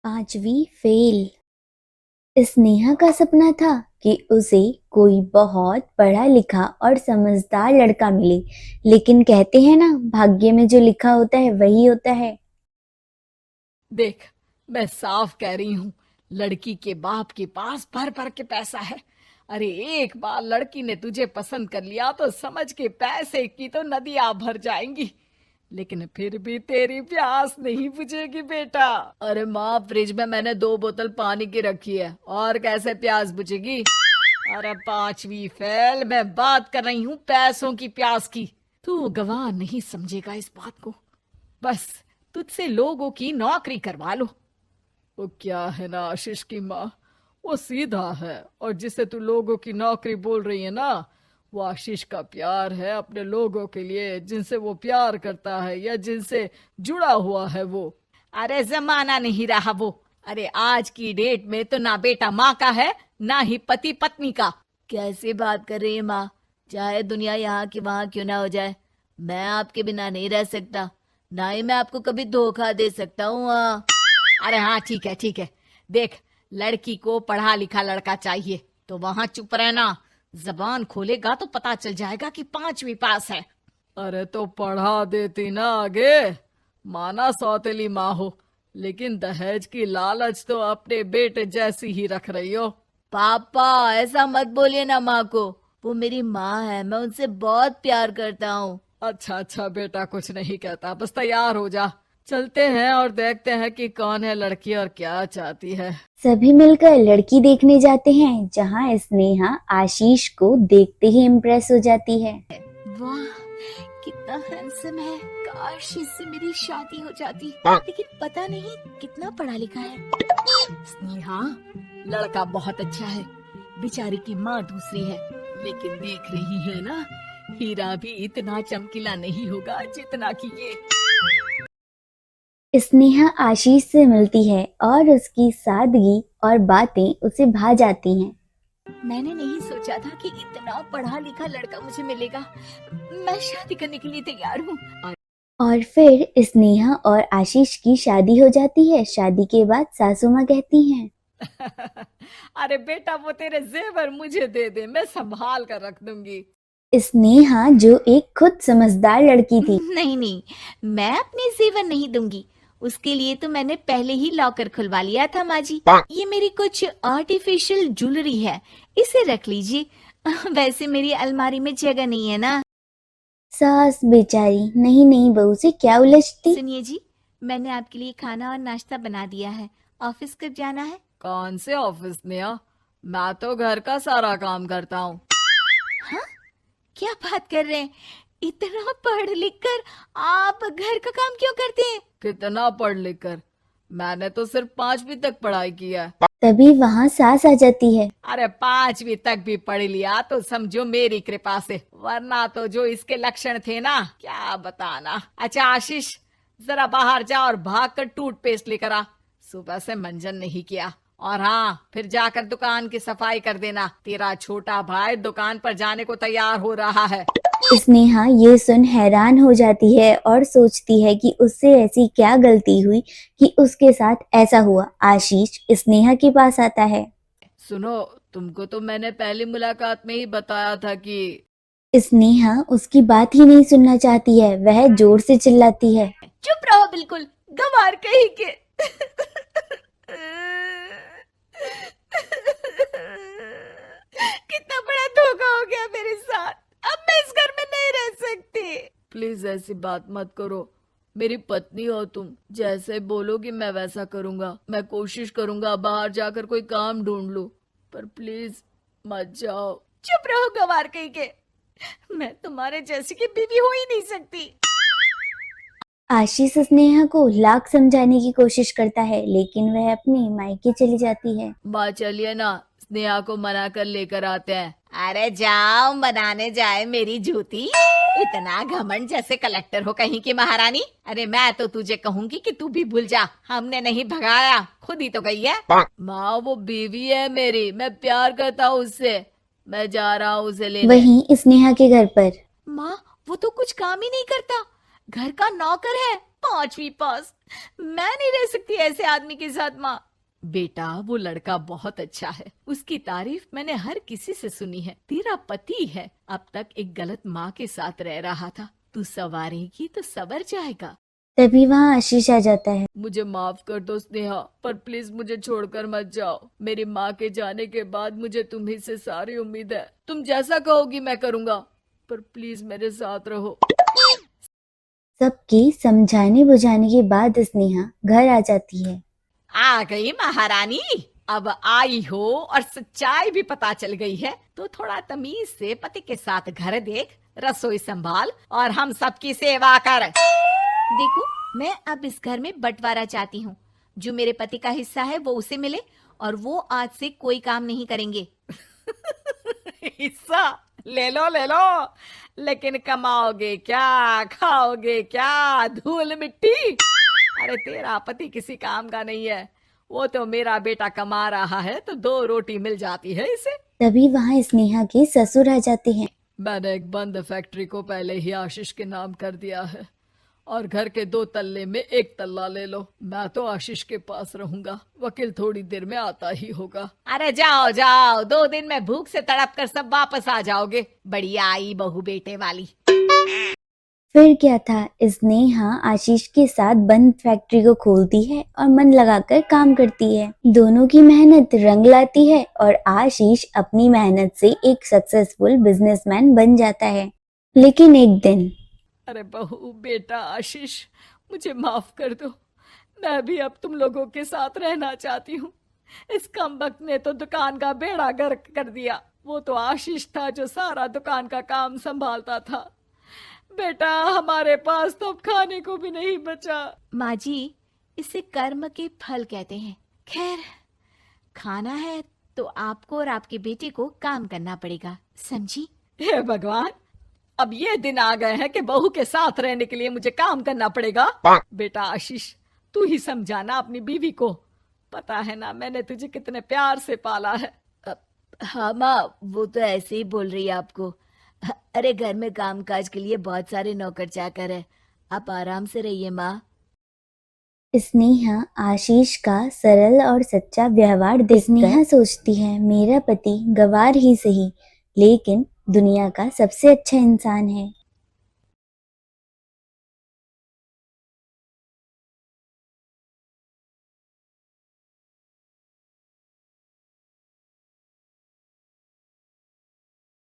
पांचवी फेल। स्नेहा का सपना था कि उसे कोई बहुत पढ़ा लिखा और समझदार लड़का मिले, लेकिन कहते हैं ना, भाग्य में जो लिखा होता है वही होता है। देख, मैं साफ कह रही हूँ, लड़की के बाप के पास भर भर के पैसा है। अरे एक बार लड़की ने तुझे पसंद कर लिया तो समझ के पैसे की तो नदियां भर जाएंगी, लेकिन फिर भी तेरी प्यास नहीं बुझेगी बेटा। अरे माँ, फ्रिज में मैंने 2 बोतल पानी की रखी है, और कैसे प्यास बुझेगी। अरे पांचवी फेल, मैं बात कर रही हूँ पैसों की प्यास की। तू गवाह नहीं समझेगा इस बात को। बस तुझसे लोगों की नौकरी करवा लो। वो क्या है ना आशीष की माँ, वो सीधा है, और जिसे तू लोगों की नौकरी बोल रही है ना, वो आशीष का प्यार है अपने लोगों के लिए, जिनसे वो प्यार करता है या जिनसे जुड़ा हुआ है वो। अरे जमाना नहीं रहा वो। अरे आज की डेट में तो ना बेटा माँ का है, ना ही पति पत्नी का। कैसी बात कर रही है माँ? चाहे दुनिया यहाँ की वहां क्यों ना हो जाए, मैं आपके बिना नहीं रह सकता। ना ही मैं आपको कभी धोखा दे सकता हूँ। अरे हाँ, ठीक है ठीक है। देख, लड़की को पढ़ा लिखा लड़का चाहिए तो वहां चुप रहना। जबान खोलेगा तो पता चल जाएगा कि पांचवी पास है। अरे तो पढ़ा देती ना आगे। माना सौतेली माँ हो, लेकिन दहेज की लालच तो अपने बेटे जैसी ही रख रही हो। पापा, ऐसा मत बोलिए ना माँ को। वो मेरी माँ है, मैं उनसे बहुत प्यार करता हूँ। अच्छा अच्छा बेटा, कुछ नहीं कहता, बस तैयार हो जा। चलते हैं और देखते हैं कि कौन है लड़की और क्या चाहती है। सभी मिलकर लड़की देखने जाते हैं, जहां स्नेहा आशीष को देखते ही इम्प्रेस हो जाती है। वाह, कितना हैंडसम है। काश इससे मेरी शादी हो जाती, लेकिन पता नहीं कितना पढ़ा लिखा है। स्नेहा, लड़का बहुत अच्छा है, बेचारी की माँ दूसरी है, लेकिन देख रही है ना, हीरा भी इतना चमकीला नहीं होगा जितना कि ये। स्नेहा आशीष से मिलती है और उसकी सादगी और बातें उसे भा जाती हैं। मैंने नहीं सोचा था कि इतना पढ़ा लिखा लड़का मुझे मिलेगा। मैं शादी करने के लिए तैयार हूँ। और फिर स्नेहा और आशीष की शादी हो जाती है। शादी के बाद सासू माँ कहती हैं, अरे बेटा, वो तेरे जेवर मुझे दे दे, मैं संभाल कर रख दूंगी। स्नेहा जो एक खुद समझदार लड़की थी, नहीं नहीं, मैं अपने जेवर नहीं दूंगी। उसके लिए तो मैंने पहले ही लॉकर खुलवा लिया था माँ जी। ये मेरी कुछ आर्टिफिशियल ज्वेलरी है, इसे रख लीजिए। वैसे मेरी अलमारी में जगह नहीं है ना। सास बेचारी नहीं नहीं बहू से क्या उलझती। सुनिए जी, मैंने आपके लिए खाना और नाश्ता बना दिया है। ऑफिस कब जाना है? कौन से ऑफिस में? मैं तो घर का सारा काम करता हूँ। हाँ, क्या बात कर रहे हैं? इतना पढ़ लिख कर आप घर का काम क्यों करते हैं? कितना पढ़ लिख कर? मैंने तो सिर्फ 5वीं तक पढ़ाई की है। तभी वहां सास आ जाती है। अरे 5वीं तक भी पढ़ लिया तो समझो मेरी कृपा से, वरना तो जो इसके लक्षण थे ना, क्या बताना। अच्छा आशीष, जरा बाहर जा और भाग कर टूथपेस्ट लेकर आ। सुबह से मंजन नहीं किया। और हाँ, फिर जाकर दुकान की सफाई कर देना। तेरा छोटा भाई दुकान पर जाने को तैयार हो रहा है। स्नेहा ये सुन हैरान हो जाती है और सोचती है कि उससे ऐसी क्या गलती हुई कि उसके साथ ऐसा हुआ। आशीष स्नेहा के पास आता है। सुनो, तुमको तो मैंने पहली मुलाकात में ही बताया था कि। स्नेहा उसकी बात ही नहीं सुनना चाहती है, वह जोर से चिल्लाती है, चुप रहो बिल्कुल, गंवार कहीं के। कितना बड़ा धोखा हो गया मेरे साथ। अब मैं इस घर में नहीं रह सकती। प्लीज ऐसी बात मत करो। मेरी पत्नी हो तुम, जैसे बोलोगी मैं वैसा करूंगा। मैं कोशिश करूंगा बाहर जाकर कोई काम ढूंढ लूं, पर प्लीज मत जाओ। चुप रहो गंवार कहीं के। मैं तुम्हारे जैसी की बीवी हो ही नहीं सकती। आशीष स्नेहा को लाख समझाने की कोशिश करता है, लेकिन वह अपने मायके चली जाती है। माँ चलिए ना, स्नेहा को मना कर लेकर आते हैं। अरे जाओ, मनाने जाए मेरी जूती। इतना घमंड, जैसे कलेक्टर हो कहीं की महारानी। अरे मैं तो तुझे कहूंगी कि तू भी भूल जा, हमने नहीं भगाया, खुद ही तो गई है। माँ, वो बीवी है मेरी, मैं प्यार करता हूँ उससे। मैं जा रहा हूँ उसे लेने। वहीं स्नेहा के घर पर माँ, वो तो कुछ काम ही नहीं करता, घर का नौकर है। 5वीं पास। मैं नहीं रह सकती ऐसे आदमी के साथ माँ। बेटा वो लड़का बहुत अच्छा है, उसकी तारीफ मैंने हर किसी से सुनी है। तेरा पति है, अब तक एक गलत माँ के साथ रह रहा था, तू संवारेगी तो संवर जाएगा। तभी वहाँ आशीष आ जाता है। मुझे माफ कर दो स्नेहा, पर प्लीज मुझे छोड़कर मत जाओ। मेरी माँ के जाने के बाद मुझे तुम्ही से सारी उम्मीद है। तुम जैसा कहोगी मैं करूँगा, पर प्लीज मेरे साथ रहो। सबकी समझाने बुझाने के बाद स्नेहा घर आ जाती है। आ गई महारानी, अब आई हो और सच्चाई भी पता चल गई है, तो थोड़ा तमीज से पति के साथ घर देख, रसोई संभाल और हम सबकी सेवा कर। देखो, मैं अब इस घर में बंटवारा चाहती हूँ। जो मेरे पति का हिस्सा है वो उसे मिले और वो आज से कोई काम नहीं करेंगे। हिस्सा ले लो ले लो, लेकिन कमाओगे क्या, खाओगे क्या, धूल मिट्टी। अरे तेरा पति किसी काम का नहीं है, वो तो मेरा बेटा कमा रहा है तो 2 रोटी मिल जाती है इसे। तभी वहाँ स्नेहा के ससुर आ जाते हैं। मैंने एक बंद फैक्ट्री को पहले ही आशीष के नाम कर दिया है, और घर के 2 तल्ले में 1 तल्ला ले लो। मैं तो आशीष के पास रहूंगा, वकील थोड़ी देर में आता ही होगा। अरे जाओ जाओ, 2 दिन में भूख से तड़प कर सब वापस आ जाओगे। बढ़िया आई बहू बेटे वाली। फिर क्या था, स्नेहा आशीष के साथ बंद फैक्ट्री को खोलती है और मन लगाकर काम करती है। दोनों की मेहनत रंग लाती है और आशीष अपनी मेहनत से एक सक्सेसफुल बिजनेसमैन बन जाता है। लेकिन एक दिन अरे बहू बेटा आशीष, मुझे माफ कर दो, मैं भी अब तुम लोगों के साथ रहना चाहती हूँ। इस कमबख्त ने तो दुकान का बेड़ा गर्क कर दिया। वो तो आशीष था जो सारा दुकान का काम संभालता था। बेटा हमारे पास तो अब खाने को भी नहीं बचा। माँ जी, इसे कर्म के फल कहते हैं। खैर, खाना है तो आपको और आपके बेटे को काम करना पड़ेगा, समझी? हे भगवान, अब ये दिन आ गए हैं कि बहू के साथ रहने के लिए मुझे काम करना पड़ेगा। बेटा आशीष, तू ही समझाना अपनी बीवी को। पता है ना मैंने तुझे कितने प्यार से पाला है। हाँ माँ, वो तो ऐसे ही बोल रही है आपको। अरे घर में कामकाज के लिए बहुत सारे नौकर चाकर है, आप आराम से रहिए माँ। स्नेहा आशीष का सरल और सच्चा व्यवहार देखकर स्नेहा सोचती है, मेरा पति गवार ही सही, लेकिन दुनिया का सबसे अच्छा इंसान है।